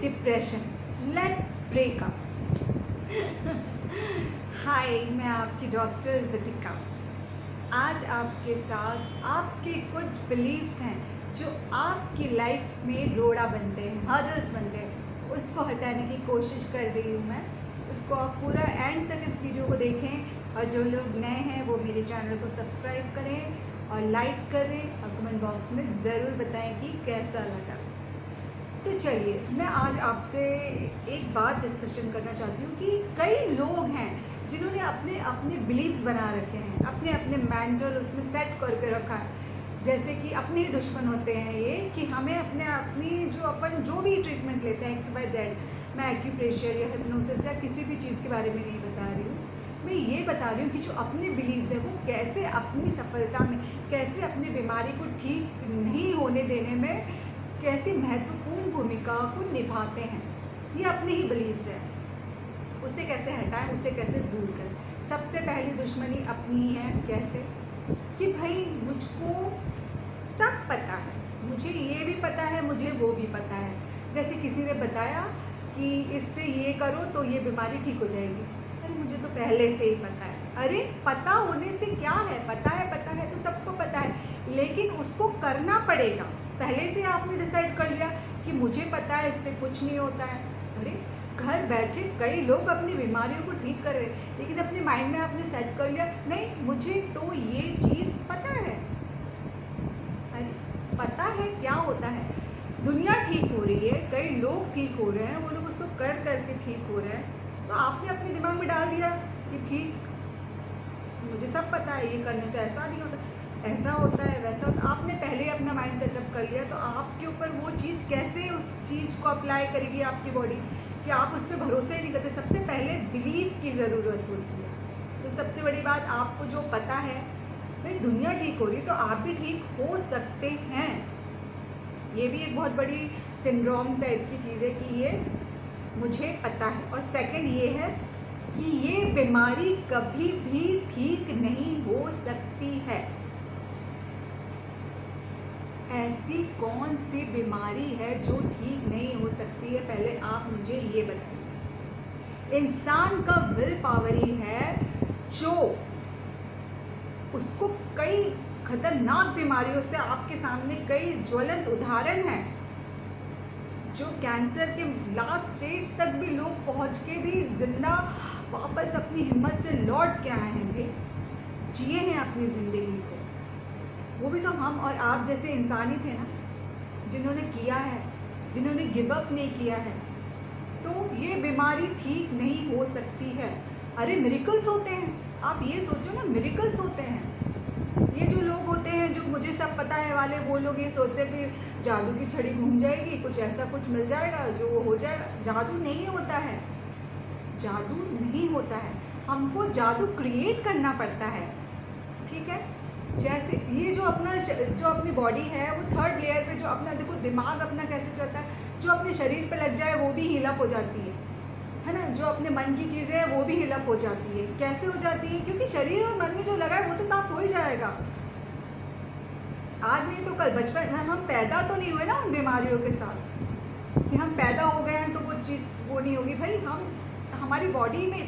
Depression, let's break up. Hi, मैं आपकी doctor विदिका। आज आपके साथ आपके कुछ बिलीव्स हैं जो आपकी लाइफ में रोड़ा बनते हैं, हर्डल्स बनते हैं, उसको हटाने की कोशिश कर रही हूँ मैं। उसको आप पूरा एंड तक इस वीडियो को देखें और जो लोग नए हैं वो मेरे चैनल को सब्सक्राइब करें और लाइक करें और कमेंट बॉक्स में ज़रूर बताएं कि कैसा लगा। तो चलिए, मैं आज आपसे एक बात डिस्कशन करना चाहती हूँ कि कई लोग हैं जिन्होंने अपने अपने बिलीव्स बना रखे हैं, अपने अपने मेंटल उसमें सेट करके रखा है। जैसे कि अपने ही दुश्मन होते हैं ये कि हमें अपनी जो भी ट्रीटमेंट लेते हैं XYZ, मैं एक्यूप्रेशर या हिप्नोसिस या किसी भी चीज़ के बारे में नहीं बता रही हूँ। मैं ये बता रही हूँ कि जो अपने बिलीव्स है वो कैसे अपनी सफलता में, कैसे अपनी बीमारी को ठीक नहीं होने देने में कैसी महत्वपूर्ण भूमिका को निभाते हैं। ये अपने ही बिलीव्स है, उसे कैसे हटाएं, उसे कैसे दूर करें। सबसे पहली दुश्मनी अपनी ही है। कैसे? कि भाई मुझको सब पता है, मुझे ये भी पता है, मुझे वो भी पता है। जैसे किसी ने बताया कि इससे ये करो तो ये बीमारी ठीक हो जाएगी। अरे मुझे तो पहले से ही पता है। अरे पता होने से क्या है, पता है तो सबको पता है, लेकिन उसको करना पड़ेगा। पहले से आपने डिसाइड कर लिया कि मुझे पता है इससे कुछ नहीं होता है। अरे घर बैठे कई लोग अपनी बीमारियों को ठीक कर रहे हैं, लेकिन अपने माइंड में आपने सेट कर लिया नहीं मुझे तो ये चीज़ पता है। अरे पता है क्या होता है? दुनिया ठीक हो रही है, कई लोग ठीक हो रहे हैं, वो लोग उसको कर करके ठीक हो रहे हैं, तो आपने अपने दिमाग में डाल दिया कि ठीक मुझे सब पता है, ये करने से ऐसा नहीं होता, ऐसा होता है, वैसा होता। आपने पहले ही अपना माइंड सेटअप कर लिया, तो आपके ऊपर वो चीज़ कैसे उस चीज़ को अप्लाई करेगी आपकी बॉडी कि आप उस पर भरोसा ही नहीं करते। सबसे पहले बिलीव की ज़रूरत होती है। तो सबसे बड़ी बात, आपको जो पता है भाई दुनिया ठीक हो रही तो आप भी ठीक हो सकते हैं। ये भी एक बहुत बड़ी सिंड्रोम टाइप की चीज़ है कि ये मुझे पता है। और सेकंड ये है कि ये बीमारी कभी भी ठीक नहीं हो सकती है। ऐसी कौन सी बीमारी है जो ठीक नहीं हो सकती है? पहले आप मुझे ये बताइए। इंसान का विल पावर ही है जो उसको कई खतरनाक बीमारियों से, आपके सामने कई ज्वलंत उदाहरण हैं जो कैंसर के लास्ट स्टेज तक भी लोग पहुंच के भी जिंदा वापस अपनी हिम्मत से लौट के आए हैं। भाई जिए हैं अपनी ज़िंदगी को, वो भी तो हम और आप जैसे इंसान ही थे ना, जिन्होंने किया है, जिन्होंने गिव अप नहीं किया है। तो ये बीमारी ठीक नहीं हो सकती है। अरे मिरेकल्स होते हैं, आप ये सोचो ना, मिरेकल्स होते हैं। ये जो लोग होते हैं जो मुझे सब पता है वाले, वो लोग ये सोचते हैं कि जादू की छड़ी घूम जाएगी, कुछ ऐसा कुछ मिल जाएगा जो हो जाएगा। जादू नहीं होता है, जादू नहीं होता है। हमको जादू क्रिएट करना पड़ता है, ठीक है? जैसे ये जो अपनी बॉडी है, वो थर्ड लेयर पे जो अपना, देखो दिमाग अपना कैसे चलता है, जो अपने शरीर पे लग जाए वो भी हिलअप हो जाती है ना? जो अपने मन की चीज़ें हैं वो भी हिलअप हो जाती है। कैसे हो जाती है? क्योंकि शरीर और मन में जो लगा है वो तो साफ हो ही जाएगा। आज नहीं तो कल, बचपन में हम पैदा तो नहीं हुए ना उन बीमारियों के साथ कि हम पैदा हो गए हैं तो वो चीज़ वो नहीं होगी। भाई हमारी बॉडी में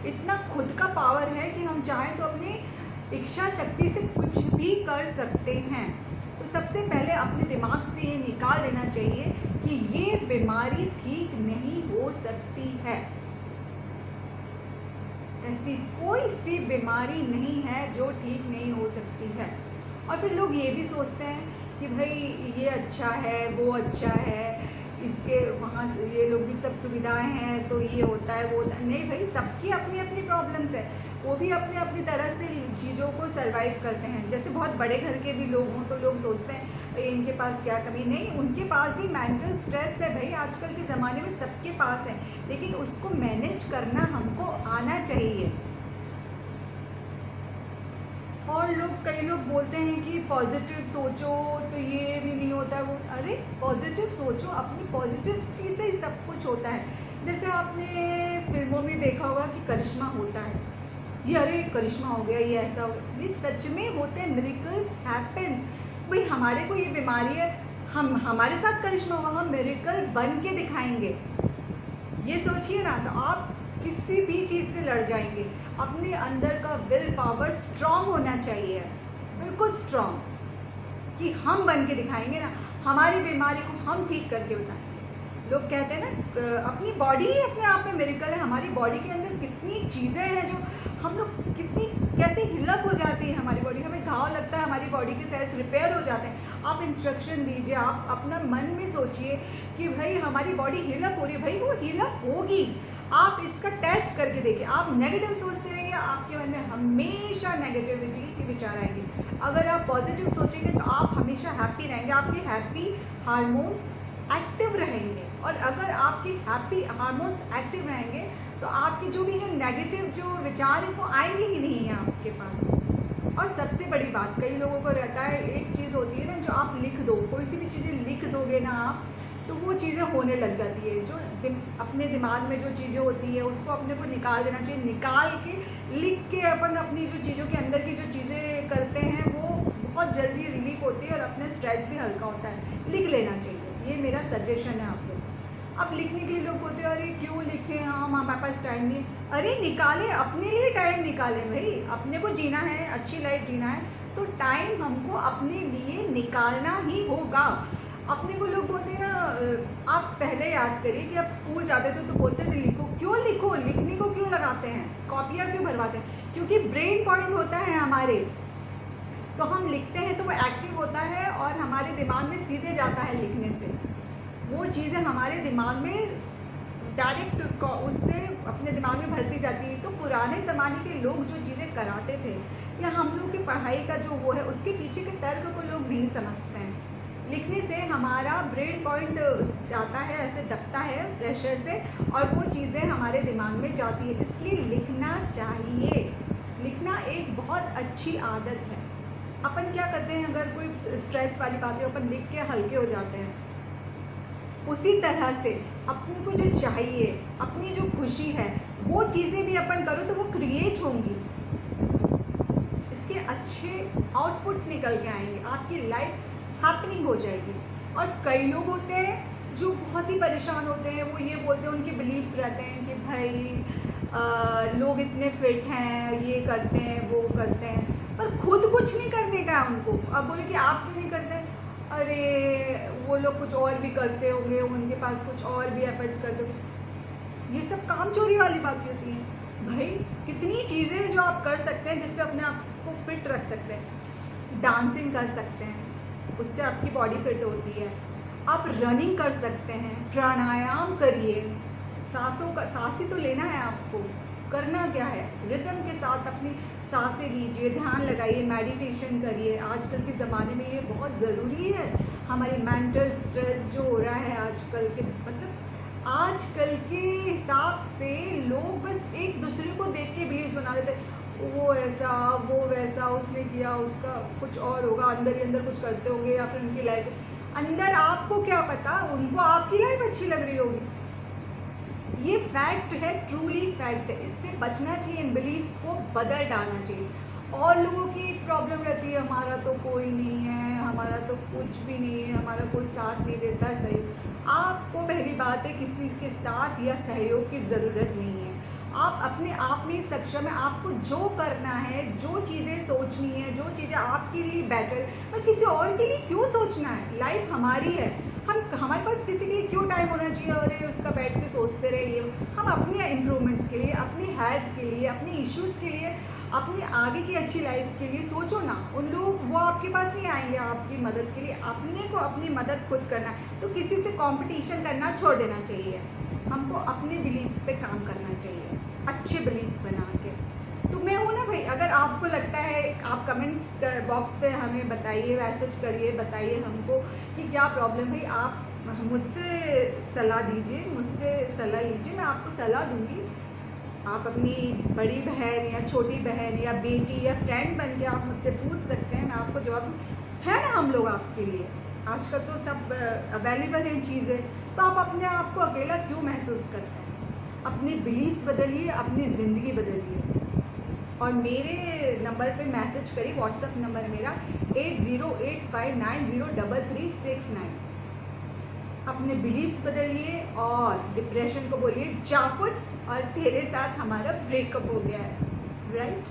इतना खुद का पावर है कि हम चाहें तो अपनी इच्छा शक्ति से कुछ भी कर सकते हैं। तो सबसे पहले अपने दिमाग से ये निकाल देना चाहिए कि ये बीमारी ठीक नहीं हो सकती है। ऐसी कोई सी बीमारी नहीं है जो ठीक नहीं हो सकती है। और फिर लोग ये भी सोचते हैं कि भाई ये अच्छा है, वो अच्छा है, इसके वहाँ से ये लोग भी सब सुविधाएं हैं तो ये होता है, वो होता है। नहीं भाई, सबकी अपनी अपनी प्रॉब्लम्स है, वो भी अपनी अपनी तरह से चीज़ों को सरवाइव करते हैं। जैसे बहुत बड़े घर के भी लोग हों तो लोग सोचते हैं भाई इनके पास क्या कमी, नहीं, उनके पास भी मेंटल स्ट्रेस है। भाई आजकल के ज़माने में सबके पास है, लेकिन उसको मैनेज करना हमको आना चाहिए। और कई लोग बोलते हैं कि पॉजिटिव सोचो तो ये भी नहीं होता है वो। अरे पॉजिटिव सोचो, अपनी पॉजिटिविटी से ही सब कुछ होता है। जैसे आपने फिल्मों में देखा होगा कि करिश्मा होता है, ये अरे करिश्मा हो गया, ये ऐसा हो गया, ये सच में होते हैं। Miracles happens. भाई हमारे को ये बीमारी है, हम हमारे साथ करिश्मा होगा, हम मिरेकल बन के दिखाएंगे। ये सोचिए ना, तो आप किसी भी चीज़ से लड़ जाएंगे। अपने अंदर का विल पावर स्ट्रांग होना चाहिए, बिल्कुल स्ट्रांग, कि हम बन के दिखाएंगे ना, हमारी बीमारी को हम ठीक करके बताएंगे। लोग कहते हैं ना, अपनी बॉडी ही अपने आप में मिरेकल है। हमारी बॉडी के अंदर कितनी चीज़ें हैं जो हम लोग कितनी कैसे हिलअप हो जाती है हमारी बॉडी, हमें घाव लगता है, हमारी बॉडी के सेल्स रिपेयर हो जाते हैं। आप इंस्ट्रक्शन दीजिए, आप अपना मन में सोचिए कि भाई हमारी बॉडी हिलअप हो रही है, भाई वो हिलअप होगी। आप इसका टेस्ट करके देखिए। आप नेगेटिव सोचते रहिए, आपके मन में हमेशा नेगेटिविटी के विचार आएंगे। अगर आप पॉजिटिव सोचेंगे तो आप हमेशा हैप्पी रहेंगे, आपके हैप्पी हार्मोन्स एक्टिव रहेंगे। और अगर आपके हैप्पी हार्मोन्स एक्टिव रहेंगे तो आपके जो भी जो नेगेटिव जो विचार हैं वो आएंगे ही नहीं हैं आपके पास। और सबसे बड़ी बात, कई लोगों को रहता है, एक चीज़ होती है ना, जो आप लिख दो, कोई सी भी चीज़ें लिख दोगे ना आप, तो वो चीज़ें होने लग जाती है। जो अपने दिमाग में जो चीज़ें होती है उसको अपने को निकाल देना चाहिए। निकाल के लिख के अपन अपनी जो चीज़ों के अंदर की जो चीज़ें करते हैं वो बहुत जल्दी रिलीफ होती है और अपना स्ट्रेस भी हल्का होता है। लिख लेना चाहिए, ये मेरा सजेशन है आपको। अब लिखने के लिए लोग बोलते हैं अरे क्यों लिखें, हम हमारे पास टाइम नहीं। अरे निकालें, अपने लिए टाइम निकालें भाई। अपने को जीना है, अच्छी लाइफ जीना है, तो टाइम हमको अपने लिए निकालना ही होगा। अपने को लोग बोलते हैं ना, आप पहले याद करिए कि आप स्कूल जाते थे तो बोलते थे लिखो। क्यों लिखो? लिखने को क्यों लगाते हैं, कॉपियाँ क्यों भरवाते हैं? क्योंकि ब्रेन पॉइंट होता है हमारे, तो हम लिखते हैं तो वो एक्टिव होता है और हमारे दिमाग में सीधे जाता है। लिखने से वो चीज़ें हमारे दिमाग में डायरेक्ट उससे अपने दिमाग में भरती जाती है। तो पुराने ज़माने के लोग जो चीज़ें कराते थे या हम लोग की पढ़ाई का जो वो है, उसके पीछे के तर्क को लोग नहीं समझते हैं। लिखने से हमारा ब्रेन पॉइंट जाता है, ऐसे दबता है प्रेशर से, और वो चीज़ें हमारे दिमाग में जाती है। इसलिए लिखना चाहिए। लिखना एक बहुत अच्छी आदत है। अपन क्या करते हैं, अगर कोई स्ट्रेस वाली बात है अपन लिख के हल्के हो जाते हैं। उसी तरह से अपने को जो चाहिए, अपनी जो खुशी है, वो चीज़ें भी अपन करो तो वो क्रिएट होंगी। इसके अच्छे आउटपुट्स निकल के आएंगे, आपकी लाइफ हैपनिंग हो जाएगी। और कई लोग होते हैं जो बहुत ही परेशान होते हैं, वो ये बोलते हैं, उनके बिलीव्स रहते हैं कि भाई लोग इतने फिट हैं, ये करते हैं, वो करते हैं, पर खुद कुछ नहीं करने का है उनको। अब बोले कि आप क्यों नहीं करते? अरे वो लोग कुछ और भी करते होंगे, उनके पास कुछ और भी एफर्ट्स करते होंगे। ये सब काम चोरी वाली बातें होती हैं। भाई कितनी चीज़ें हैं जो आप कर सकते हैं जिससे अपने आप को फिट रख सकते हैं। डांसिंग कर सकते हैं, उससे आपकी बॉडी फिट होती है। आप रनिंग कर सकते हैं, प्राणायाम करिए। सांस ही तो लेना है आपको। करना क्या है, रिदम के साथ अपनी सांसें लीजिए, ध्यान लगाइए, मेडिटेशन करिए। आजकल के ज़माने में ये बहुत ज़रूरी है। हमारी मेंटल स्ट्रेस जो हो रहा है आजकल के, मतलब आजकल के हिसाब से लोग बस एक दूसरे को देख के बिलीव्स बना लेते हैं, वो ऐसा, वो वैसा, उसने किया, उसका कुछ और होगा, अंदर ही अंदर कुछ करते होंगे, या फिर उनकी लाइफ कुछ अंदर, आपको क्या पता, उनको आपकी लाइफ अच्छी लग रही होगी। ये फैक्ट है, ट्रूली फैक्ट है। इससे बचना चाहिए, इन बिलीव्स को बदल डालना चाहिए। और लोगों की एक प्रॉब्लम रहती है, हमारा तो कोई नहीं है, हमारा तो कुछ भी नहीं है, हमारा कोई साथ नहीं देता है, सहयोग। आपको पहली बात है किसी के साथ या सहयोग की ज़रूरत नहीं है। आप अपने आप में सक्षम है। आपको जो करना है, जो चीज़ें सोचनी है, जो चीज़ें आपके लिए बेटर, पर किसी और के लिए क्यों सोचना है? लाइफ हमारी है, हमारे पास किसी के लिए क्यों टाइम होना चाहिए? अरे उसका बैठ के सोचते रहिए। हम अपने इम्प्रूवमेंट्स के लिए, अपनी हेल्थ के लिए, अपने इश्यूज़ के लिए, अपनी आगे की अच्छी लाइफ के लिए सोचो ना। उन लोग वो आपके पास नहीं आएंगे आपकी मदद के लिए। अपने को अपनी मदद खुद करना है, तो किसी से कंपटीशन करना छोड़ देना चाहिए। हमको अपने बिलीव्स पे काम करना चाहिए, अच्छे बिलीव्स बना के। तो मैं हूँ ना भाई, अगर आपको लगता है, आप कमेंट बॉक्स पे हमें बताइए, मैसेज करिए, बताइए हमको कि क्या प्रॉब्लम है। आप मुझसे सलाह दीजिए, मुझसे सलाह लीजिए, मैं आपको सलाह दूँगी। आप अपनी बड़ी बहन या छोटी बहन या बेटी या फ्रेंड बन के आप मुझसे पूछ सकते हैं, मैं आपको जवाब दूँ। है ना हम लोग आपके लिए, आजकल तो सब अवेलेबल हैं चीज़ें, तो आप अपने आप को अकेला क्यों महसूस करते हैं? अपने बिलीव्स बदलिए, अपनी ज़िंदगी बदलिए। और मेरे नंबर पे मैसेज करिए। व्हाट्सअप नंबर मेरा 8085903369। अपने बिलीव्स बदलिए और डिप्रेशन को बोलिए जापुट, और तेरे साथ हमारा ब्रेकअप हो गया है, राइट।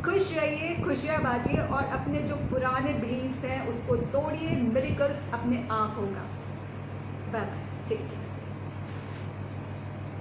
खुश रहिए, खुशियाँ बांटिए और अपने जो पुराने बिलीव्स हैं उसको तोड़िए। मिरेकल्स अपने आप होगा। Bye bye, take care.